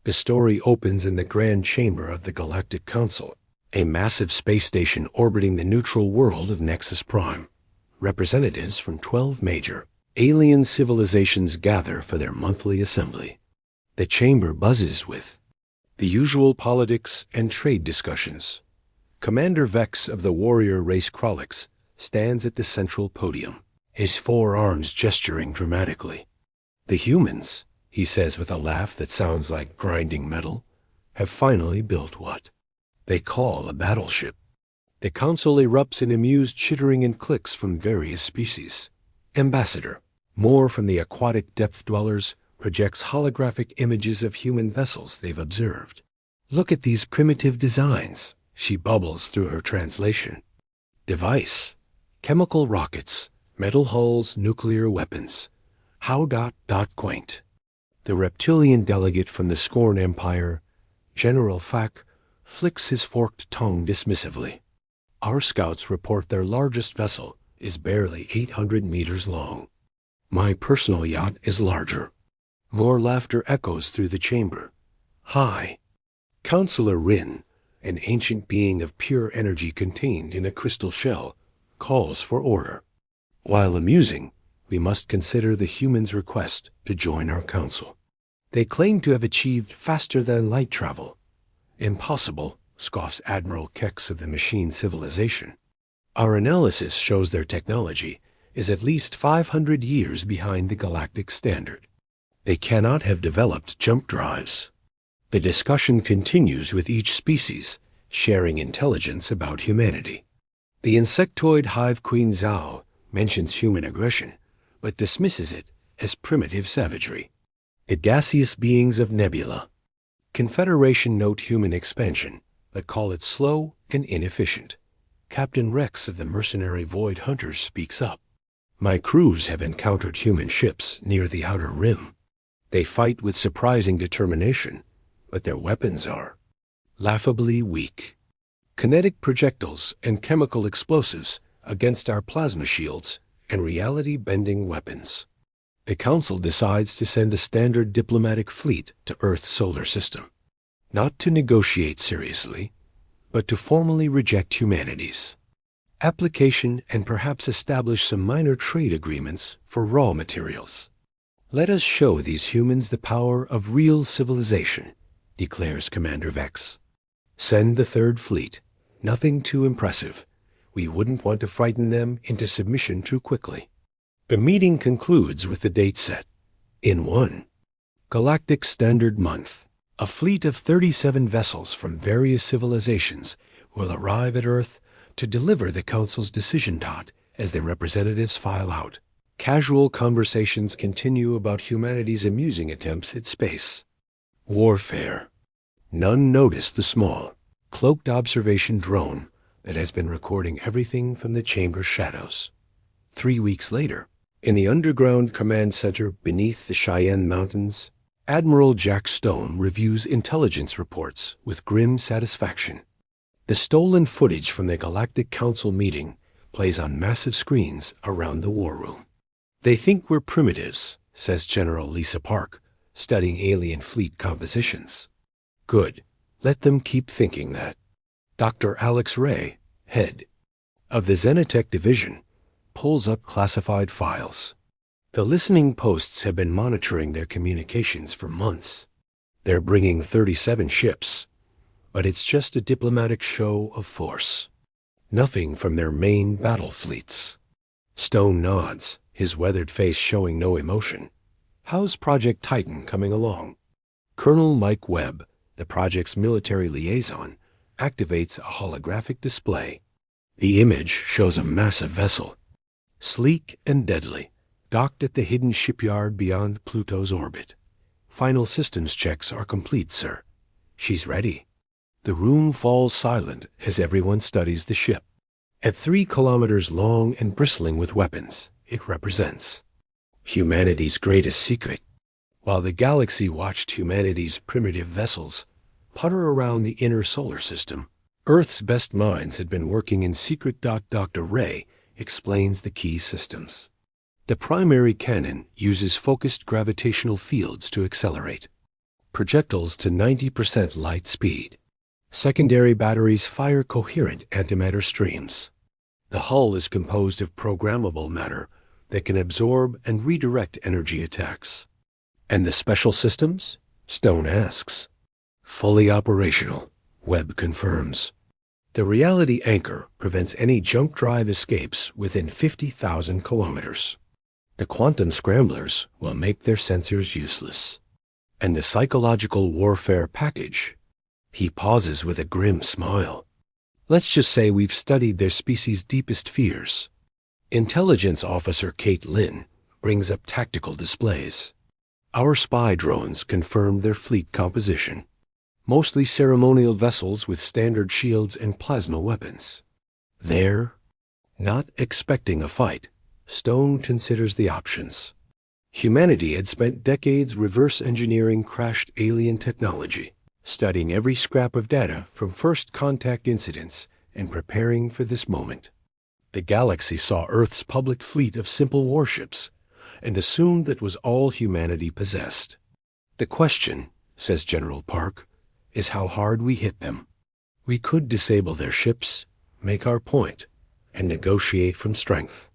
The story opens in the Grand Chamber of the Galactic Council, a massive space station orbiting the neutral world of Nexus Prime. Representatives from 12 major alien civilizations gather for their monthly assembly. The chamber buzzes with the usual politics and trade discussions. Commander Vex of the warrior race Krolix stands at the central podium, his four arms gesturing dramatically. The humans, he says with a laugh that sounds like grinding metal, have finally built what they call a battleship. The council erupts in amused chittering and clicks from various species. Ambassador, more from the aquatic depth dwellers, projects holographic images of human vessels they've observed. Look at these primitive designs, she bubbles through her translation. Device, chemical rockets, metal hulls, nuclear weapons. How quaint. The reptilian delegate from the Scorn Empire, General Fak, flicks his forked tongue dismissively. Our scouts report their largest vessel is barely 800 meters long. My personal yacht is larger. More laughter echoes through the chamber. Hi. Counselor Rin, an ancient being of pure energy contained in a crystal shell, calls for order. While amusing, we must consider the humans' request to join our council. They claim to have achieved faster-than-light travel. Impossible, scoffs Admiral Kex of the machine civilization. Our analysis shows their technology is at least 500 years behind the galactic standard. They cannot have developed jump drives. The discussion continues with each species, sharing intelligence about humanity. The insectoid hive queen Zhao mentions human aggression, but dismisses it as primitive savagery. The gaseous beings of Nebula. Confederation note human expansion, but call it slow and inefficient. Captain Rex of the mercenary Void Hunters speaks up. My crews have encountered human ships near the outer rim. They fight with surprising determination, but their weapons are laughably weak. Kinetic projectiles and chemical explosives against our plasma shields and reality-bending weapons. The Council decides to send a standard diplomatic fleet to Earth's solar system, not to negotiate seriously, but to formally reject humanity's application and perhaps establish some minor trade agreements for raw materials. Let us show these humans the power of real civilization, declares Commander Vex. Send the Third Fleet. Nothing too impressive. We wouldn't want to frighten them into submission too quickly. The meeting concludes with the date set. In 1 Galactic Standard Month, a fleet of 37 vessels from various civilizations will arrive at Earth to deliver the Council's decision. As the representatives file out, casual conversations continue about humanity's amusing attempts at space. Warfare. None notice the small, cloaked observation drone that has been recording everything from the chamber's shadows. 3 weeks later, in the underground command center beneath the Cheyenne Mountains, Admiral Jack Stone reviews intelligence reports with grim satisfaction. The stolen footage from the Galactic Council meeting plays on massive screens around the war room. They think we're primitives, says General Lisa Park, studying alien fleet compositions. Good. Let them keep thinking that. Dr. Alex Ray, head of the Xenotech Division, pulls up classified files. The listening posts have been monitoring their communications for months. They're bringing 37 ships, but it's just a diplomatic show of force. Nothing from their main battle fleets. Stone nods, his weathered face showing no emotion. How's Project Titan coming along? Colonel Mike Webb, the project's military liaison, activates a holographic display. The image shows a massive vessel, sleek and deadly, docked at the hidden shipyard beyond Pluto's orbit. Final systems checks are complete, sir. She's ready. The room falls silent as everyone studies the ship. At 3 kilometers long and bristling with weapons, it represents humanity's greatest secret. While the galaxy watched humanity's primitive vessels putter around the inner solar system, Earth's best minds had been working in secret. Dr. Ray explains the key systems. The primary cannon uses focused gravitational fields to accelerate. projectiles to 90% light speed. Secondary batteries fire coherent antimatter streams. The hull is composed of programmable matter that can absorb and redirect energy attacks. And the special systems? Stone asks. Fully operational, Webb confirms. The reality anchor prevents any jump drive escapes within 50,000 kilometers. The quantum scramblers will make their sensors useless. And the psychological warfare package? He pauses with a grim smile. Let's just say we've studied their species' deepest fears. Intelligence Officer Kate Lynn brings up tactical displays. Our spy drones confirm their fleet composition. Mostly ceremonial vessels with standard shields and plasma weapons. They're not expecting a fight. Stone considers the options. Humanity had spent decades reverse engineering crashed alien technology, studying every scrap of data from first contact incidents and preparing for this moment. The galaxy saw Earth's public fleet of simple warships and assumed that was all humanity possessed. The question, says General Park, is how hard we hit them. We could disable their ships, make our point, and negotiate from strength.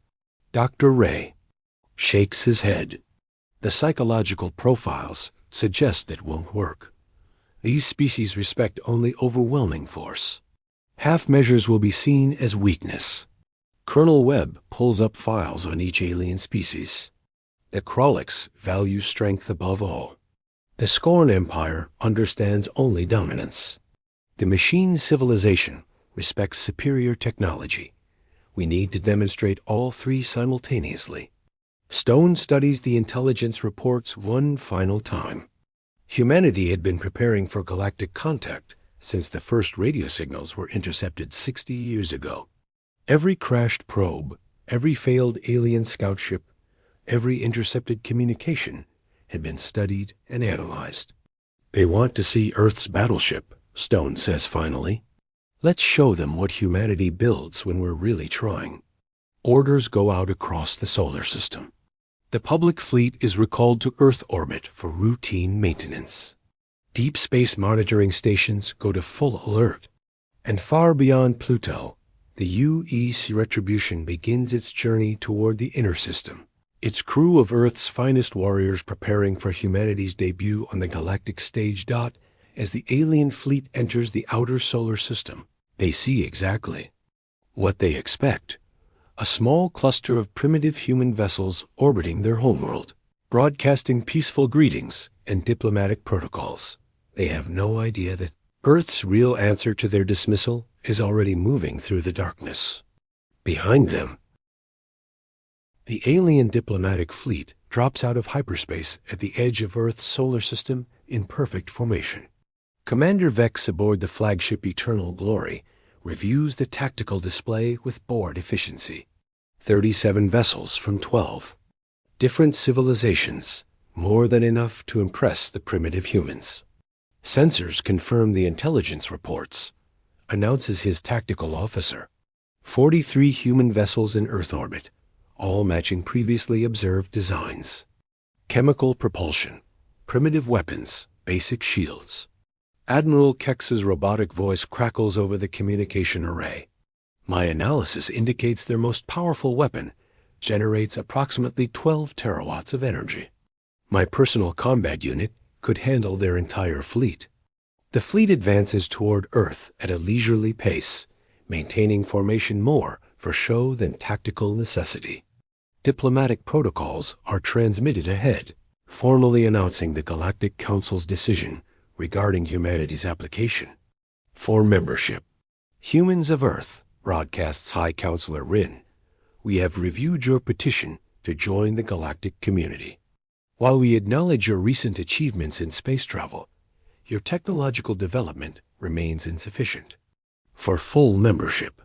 Dr. Ray shakes his head. The psychological profiles suggest that won't work. These species respect only overwhelming force. Half measures will be seen as weakness. Colonel Webb pulls up files on each alien species. The Krolix value strength above all. The Scorn Empire understands only dominance. The machine civilization respects superior technology. We need to demonstrate all three simultaneously. Stone studies the intelligence reports one final time. Humanity had been preparing for galactic contact since the first radio signals were intercepted 60 years ago. Every crashed probe, every failed alien scout ship, every intercepted communication had been studied and analyzed. They want to see Earth's battleship, Stone says finally. Let's show them what humanity builds when we're really trying. Orders go out across the solar system. The public fleet is recalled to Earth orbit for routine maintenance. Deep space monitoring stations go to full alert. And far beyond Pluto, the UEC Retribution begins its journey toward the inner system. Its crew of Earth's finest warriors preparing for humanity's debut on the galactic stage. As the alien fleet enters the outer solar system, they see exactly what they expect. A small cluster of primitive human vessels orbiting their homeworld, broadcasting peaceful greetings and diplomatic protocols. They have no idea that Earth's real answer to their dismissal is already moving through the darkness. Behind them, the alien diplomatic fleet drops out of hyperspace at the edge of Earth's solar system in perfect formation. Commander Vex aboard the flagship Eternal Glory reviews the tactical display with board efficiency. 37 vessels from 12. Different civilizations, more than enough to impress the primitive humans. Sensors confirm the intelligence reports, announces his tactical officer. 43 human vessels in Earth orbit, all matching previously observed designs. Chemical propulsion, primitive weapons, basic shields. Admiral Kex's robotic voice crackles over the communication array. My analysis indicates their most powerful weapon generates approximately 12 terawatts of energy. My personal combat unit could handle their entire fleet. The fleet advances toward Earth at a leisurely pace, maintaining formation more for show than tactical necessity. Diplomatic protocols are transmitted ahead, formally announcing the Galactic Council's decision regarding humanity's application for membership. Humans of Earth, broadcasts High Counselor Rin, we have reviewed your petition to join the galactic community. While we acknowledge your recent achievements in space travel, your technological development remains insufficient. For full membership,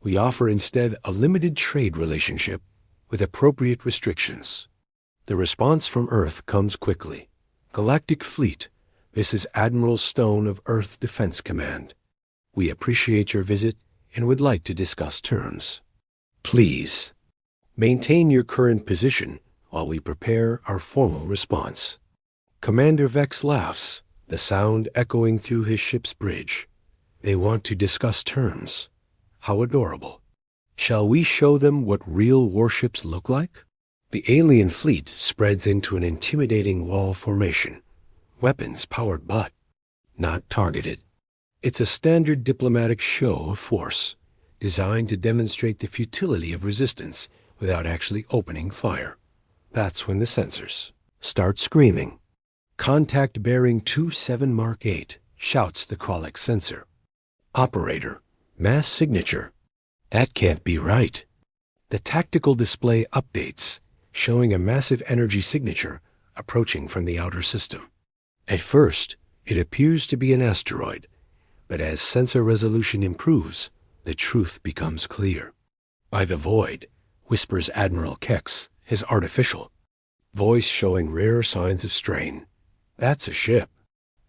we offer instead a limited trade relationship with appropriate restrictions. The response from Earth comes quickly. Galactic Fleet, this is Admiral Stone of Earth Defense Command. We appreciate your visit and would like to discuss terms. Please, maintain your current position while we prepare our formal response. Commander Vex laughs, the sound echoing through his ship's bridge. They want to discuss terms. How adorable. Shall we show them what real warships look like? The alien fleet spreads into an intimidating wall formation. Weapons powered but not targeted. It's a standard diplomatic show of force, designed to demonstrate the futility of resistance without actually opening fire. That's when the sensors start screaming. Contact bearing 27 Mark 8, shouts the Krolek sensor. Operator, mass signature. That can't be right. The tactical display updates, showing a massive energy signature approaching from the outer system. At first, it appears to be an asteroid, but as sensor resolution improves, the truth becomes clear. By the void, whispers Admiral Kex, his artificial voice showing rare signs of strain. That's a ship.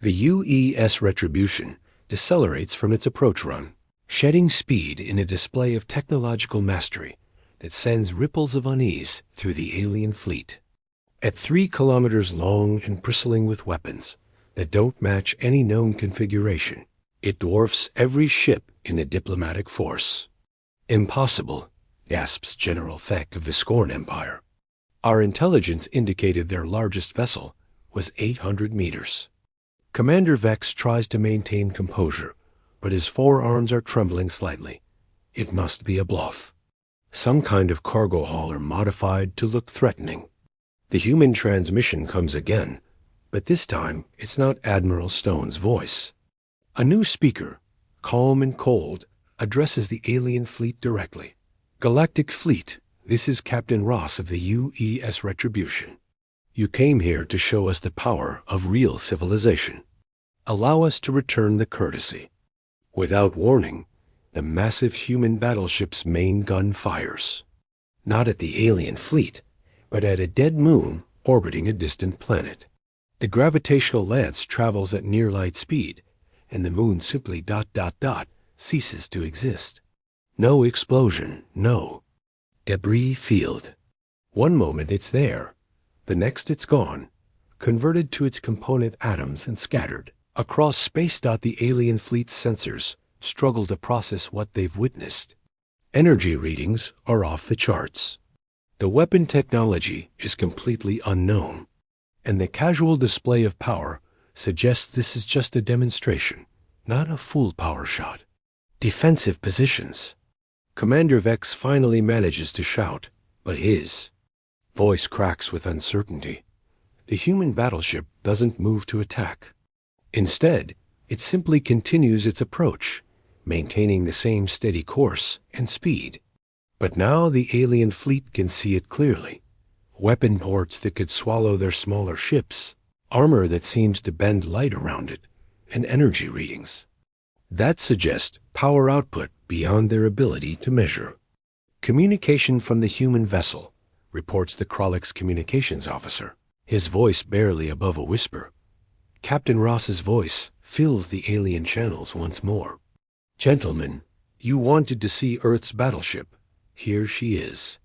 The UES Retribution decelerates from its approach run, shedding speed in a display of technological mastery that sends ripples of unease through the alien fleet. At 3 kilometers long and bristling with weapons that don't match any known configuration, it dwarfs every ship in the diplomatic force. Impossible, gasps General Thek of the Scorn Empire. Our intelligence indicated their largest vessel was 800 meters. Commander Vex tries to maintain composure, but his forearms are trembling slightly. It must be a bluff. Some kind of cargo hauler modified to look threatening. The human transmission comes again, but this time it's not Admiral Stone's voice. A new speaker, calm and cold, addresses the alien fleet directly. Galactic Fleet, this is Captain Ross of the UES Retribution. You came here to show us the power of real civilization. Allow us to return the courtesy. Without warning, the massive human battleship's main gun fires. Not at the alien fleet, but at a dead moon orbiting a distant planet. The gravitational lance travels at near light speed, and the moon simply ... ceases to exist. No explosion, no debris field. One moment it's there, the next it's gone, converted to its component atoms and scattered. Across space. The alien fleet's sensors struggle to process what they've witnessed. Energy readings are off the charts. The weapon technology is completely unknown, and the casual display of power suggests this is just a demonstration, not a full power shot. Defensive positions. Commander Vex finally manages to shout, but his voice cracks with uncertainty. The human battleship doesn't move to attack. Instead, it simply continues its approach, maintaining the same steady course and speed. But now the alien fleet can see it clearly. Weapon ports that could swallow their smaller ships, armor that seems to bend light around it, and energy readings that suggest power output beyond their ability to measure. Communication from the human vessel, reports the Krolek's communications officer, his voice barely above a whisper. Captain Ross's voice fills the alien channels once more. Gentlemen, you wanted to see Earth's battleship. Here she is.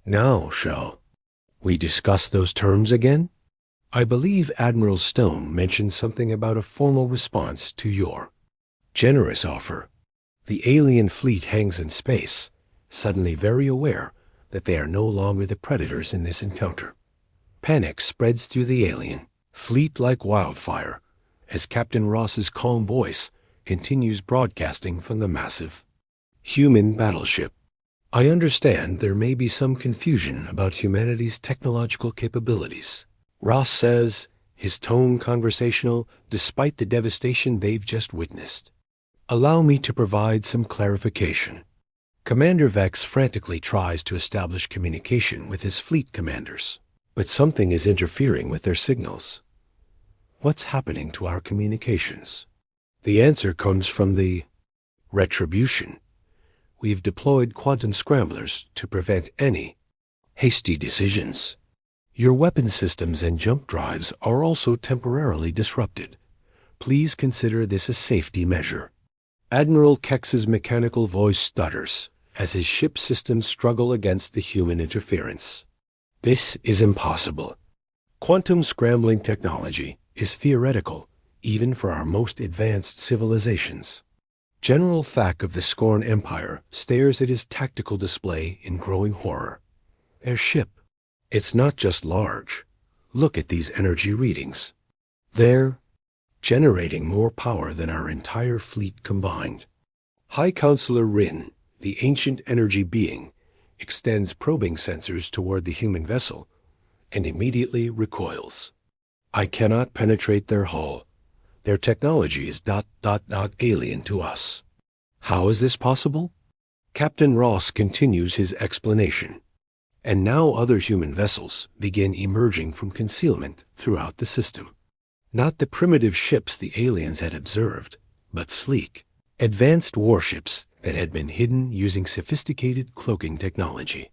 Now shall we discuss those terms again? I believe Admiral Stone mentioned something about a formal response to your generous offer. The alien fleet hangs in space, suddenly very aware that they are no longer the predators in this encounter. Panic spreads through the alien fleet like wildfire as Captain Ross's calm voice continues broadcasting from the massive human battleship. I understand there may be some confusion about humanity's technological capabilities. Ross says, his tone conversational despite the devastation they've just witnessed. Allow me to provide some clarification. Commander Vex frantically tries to establish communication with his fleet commanders, but something is interfering with their signals. What's happening to our communications? The answer comes from the Retribution. We've deployed quantum scramblers to prevent any hasty decisions. Your weapon systems and jump drives are also temporarily disrupted. Please consider this a safety measure. Admiral Kex's mechanical voice stutters as his ship systems struggle against the human interference. This is impossible. Quantum scrambling technology is theoretical even for our most advanced civilizations. General Thack of the Scorn Empire stares at his tactical display in growing horror. Their ship. It's not just large. Look at these energy readings. They're generating more power than our entire fleet combined. High Counselor Rin, the ancient energy being, extends probing sensors toward the human vessel and immediately recoils. I cannot penetrate their hull. Their technology is ... alien to us. How is this possible? Captain Ross continues his explanation. And now other human vessels begin emerging from concealment throughout the system. Not the primitive ships the aliens had observed, but sleek, advanced warships that had been hidden using sophisticated cloaking technology.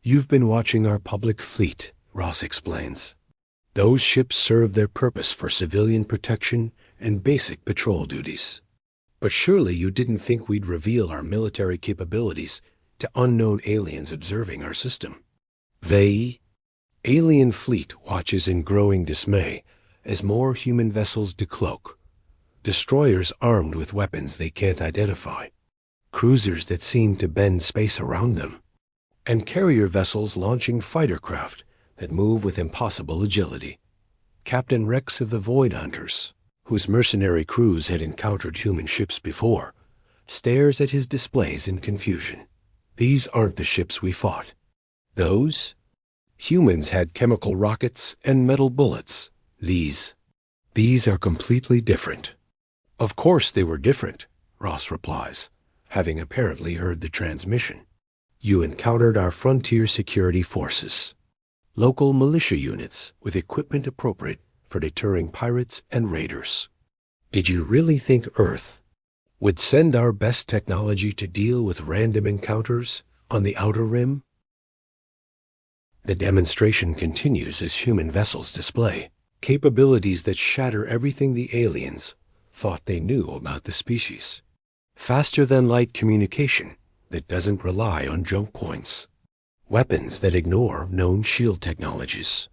You've been watching our public fleet, Ross explains. Those ships serve their purpose for civilian protection and basic patrol duties. But surely you didn't think we'd reveal our military capabilities to unknown aliens observing our system. Alien fleet watches in growing dismay as more human vessels decloak. Destroyers armed with weapons they can't identify. Cruisers that seem to bend space around them. And carrier vessels launching fighter craft that move with impossible agility. Captain Rex of the Void Hunters, whose mercenary crews had encountered human ships before, stares at his displays in confusion. These aren't the ships we fought. Those? Humans had chemical rockets and metal bullets. These are completely different. Of course they were different, Ross replies, having apparently heard the transmission. You encountered our frontier security forces. Local militia units with equipment appropriate for deterring pirates and raiders. Did you really think Earth would send our best technology to deal with random encounters on the Outer Rim? The demonstration continues as human vessels display capabilities that shatter everything the aliens thought they knew about the species. Faster-than-light communication that doesn't rely on jump points. Weapons that ignore known shield technologies.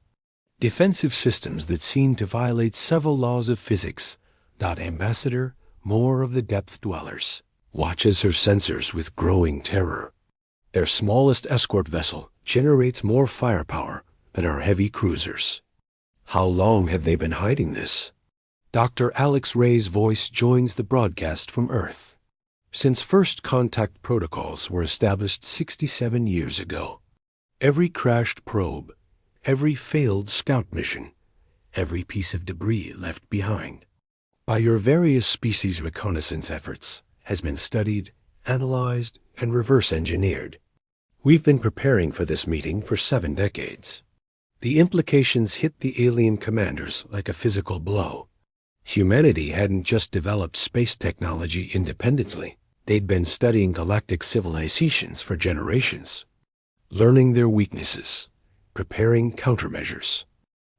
Defensive systems that seem to violate several laws of physics. Ambassador, more of the depth dwellers, watches her sensors with growing terror. Their smallest escort vessel generates more firepower than our heavy cruisers. How long have they been hiding this? Dr. Alex Ray's voice joins the broadcast from Earth. Since first contact protocols were established 67 years ago, every crashed probe, every failed scout mission, every piece of debris left behind by your various species reconnaissance efforts has been studied, analyzed, and reverse engineered. We've been preparing for this meeting for 7 decades. The implications hit the alien commanders like a physical blow. Humanity hadn't just developed space technology independently. They'd been studying galactic civilizations for generations, learning their weaknesses, preparing countermeasures.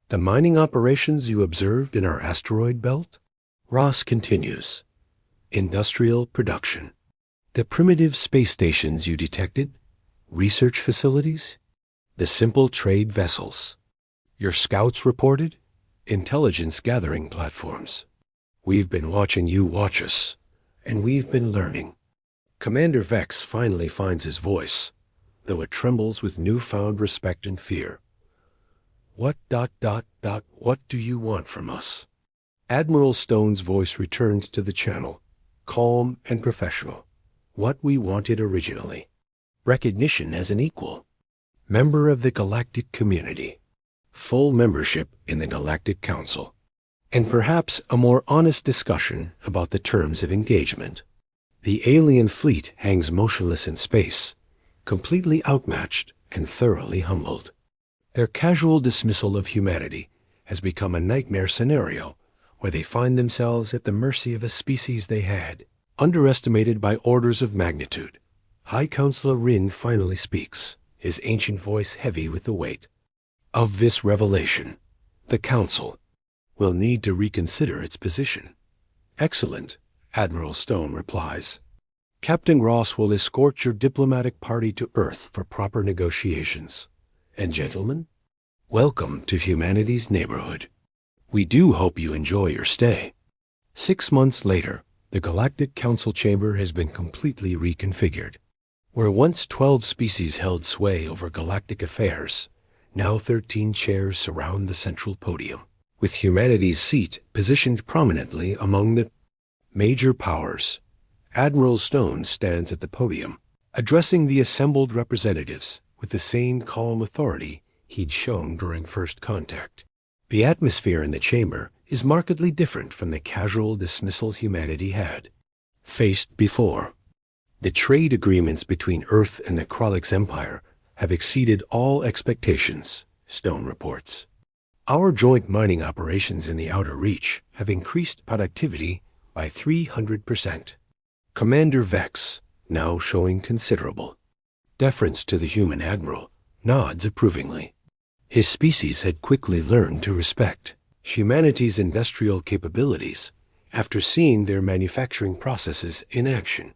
The mining operations you observed in our asteroid belt? Ross continues. Industrial production. The primitive space stations you detected? Research facilities? The simple trade vessels. Your scouts reported? Intelligence gathering platforms. We've been watching you watch us, and we've been learning. Commander Vex finally finds his voice, though it trembles with newfound respect and fear. What ... what do you want from us? Admiral Stone's voice returns to the channel, calm and professional. What we wanted originally. Recognition as an equal. Member of the galactic community. Full membership in the Galactic Council. And perhaps a more honest discussion about the terms of engagement. The alien fleet hangs motionless in space, completely outmatched and thoroughly humbled. Their casual dismissal of humanity has become a nightmare scenario where they find themselves at the mercy of a species they had, underestimated by orders of magnitude. High Counselor Rin finally speaks, his ancient voice heavy with the weight of this revelation. The Council will need to reconsider its position. Excellent, Admiral Stone replies. Captain Ross will escort your diplomatic party to Earth for proper negotiations. And gentlemen, welcome to humanity's neighborhood. We do hope you enjoy your stay. 6 months later, the Galactic Council chamber has been completely reconfigured. Where once 12 species held sway over galactic affairs, now 13 chairs surround the central podium, with humanity's seat positioned prominently among the major powers. Admiral Stone stands at the podium, addressing the assembled representatives with the same calm authority he'd shown during first contact. The atmosphere in the chamber is markedly different from the casual dismissal humanity had faced before. The trade agreements between Earth and the Kralix Empire have exceeded all expectations, Stone reports. Our joint mining operations in the Outer Reach have increased productivity by 300%. Commander Vex, now showing considerable deference to the human admiral, nods approvingly. His species had quickly learned to respect humanity's industrial capabilities after seeing their manufacturing processes in action.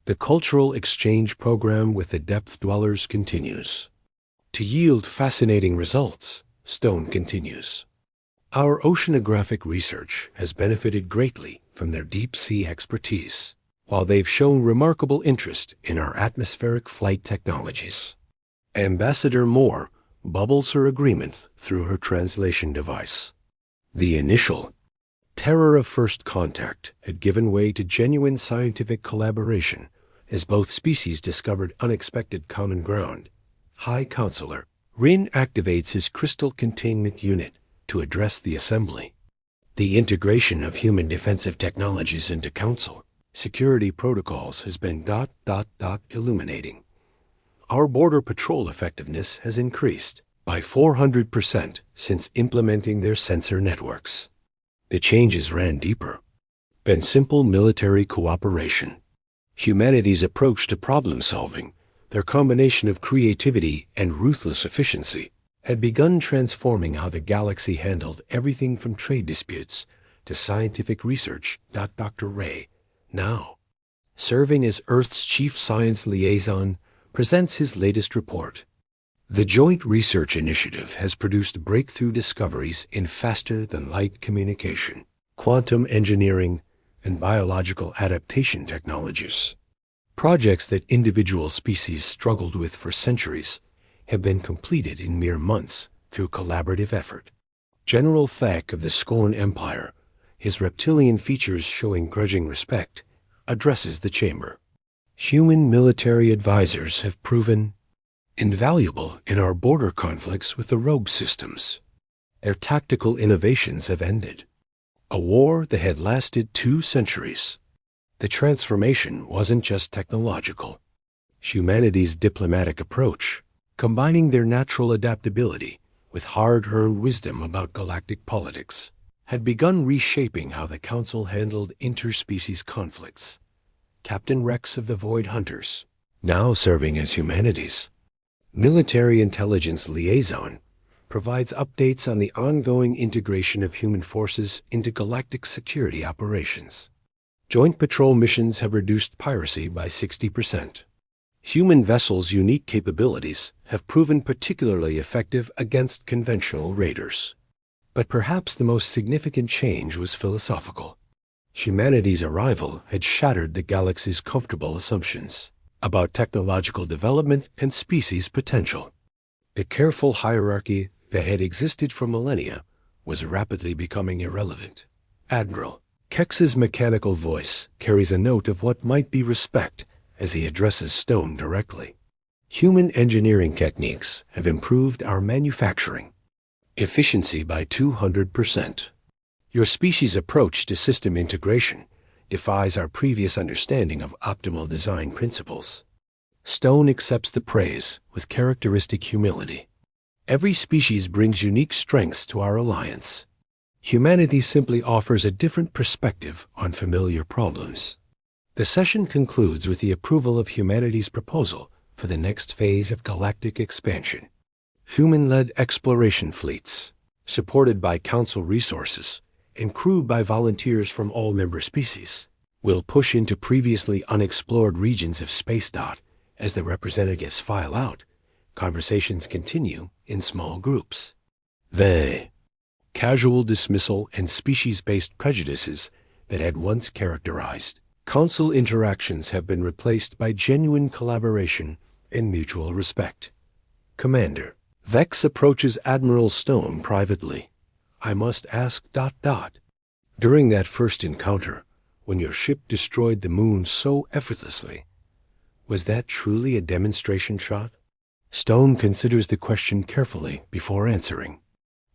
The cultural exchange program with the depth dwellers continues to yield fascinating results, Stone continues. Our oceanographic research has benefited greatly from their deep-sea expertise, while they've shown remarkable interest in our atmospheric flight technologies. Ambassador Moore bubbles her agreement through her translation device. The initial terror of first contact had given way to genuine scientific collaboration as both species discovered unexpected common ground. High Counselor Rin activates his crystal containment unit to address the assembly. The integration of human defensive technologies into Council security protocols has been illuminating. Our border patrol effectiveness has increased by 400% since implementing their sensor networks. The changes ran deeper than simple military cooperation. Humanity's approach to problem-solving, their combination of creativity and ruthless efficiency, had begun transforming how the galaxy handled everything from trade disputes to scientific research. Dr. Ray, now serving as Earth's chief science liaison, presents his latest report. The Joint Research Initiative has produced breakthrough discoveries in faster-than-light communication, quantum engineering, and biological adaptation technologies. Projects that individual species struggled with for centuries have been completed in mere months through collaborative effort. General Thak of the Scorn Empire, his reptilian features showing grudging respect, addresses the chamber. Human military advisors have proven invaluable in our border conflicts with the rogue systems. Their tactical innovations have ended a war that had lasted 2 centuries. The transformation wasn't just technological. Humanity's diplomatic approach, combining their natural adaptability with hard-earned wisdom about galactic politics, had begun reshaping how the Council handled interspecies conflicts. Captain Rex of the Void Hunters, now serving as humanity's military intelligence liaison, provides updates on the ongoing integration of human forces into galactic security operations. Joint patrol missions have reduced piracy by 60%. Human vessels' unique capabilities have proven particularly effective against conventional raiders. But perhaps the most significant change was philosophical. Humanity's arrival had shattered the galaxy's comfortable assumptions about technological development and species potential. The careful hierarchy that had existed for millennia was rapidly becoming irrelevant. Admiral Kex's mechanical voice carries a note of what might be respect as he addresses Stone directly. Human engineering techniques have improved our manufacturing efficiency by 200%. Your species' approach to system integration defies our previous understanding of optimal design principles. Stone accepts the praise with characteristic humility. Every species brings unique strengths to our alliance. Humanity simply offers a different perspective on familiar problems. The session concludes with the approval of humanity's proposal for the next phase of galactic expansion. Human-led exploration fleets, supported by Council resources and crewed by volunteers from all member species, will push into previously unexplored regions of space. As the representatives file out, conversations continue in small groups. Casual dismissal and species-based prejudices that had once characterized. Council interactions have been replaced by genuine collaboration and mutual respect. Commander, Vex approaches Admiral Stone privately. I must ask ... During that first encounter, when your ship destroyed the moon so effortlessly, was that truly a demonstration shot? Stone considers the question carefully before answering.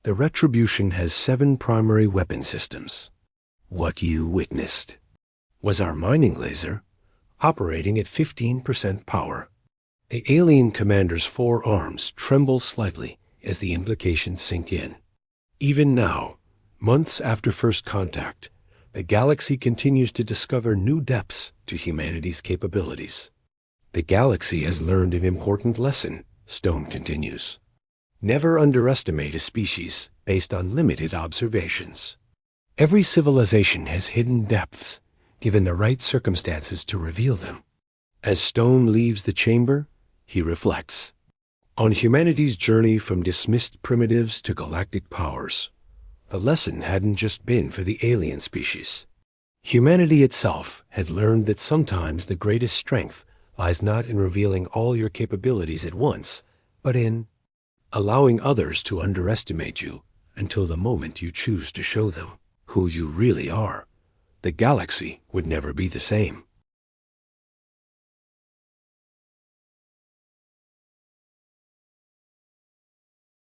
The Retribution has 7 primary weapon systems. What you witnessed was our mining laser operating at 15% power. The alien commander's 4 arms tremble slightly as the implications sink in. Even now, months after first contact, the galaxy continues to discover new depths to humanity's capabilities. The galaxy has learned an important lesson, Stone continues. Never underestimate a species based on limited observations. Every civilization has hidden depths, given the right circumstances to reveal them. As Stone leaves the chamber, he reflects on humanity's journey from dismissed primitives to galactic powers. The lesson hadn't just been for the alien species. Humanity itself had learned that sometimes the greatest strength lies not in revealing all your capabilities at once, but in allowing others to underestimate you until the moment you choose to show them who you really are. The galaxy would never be the same.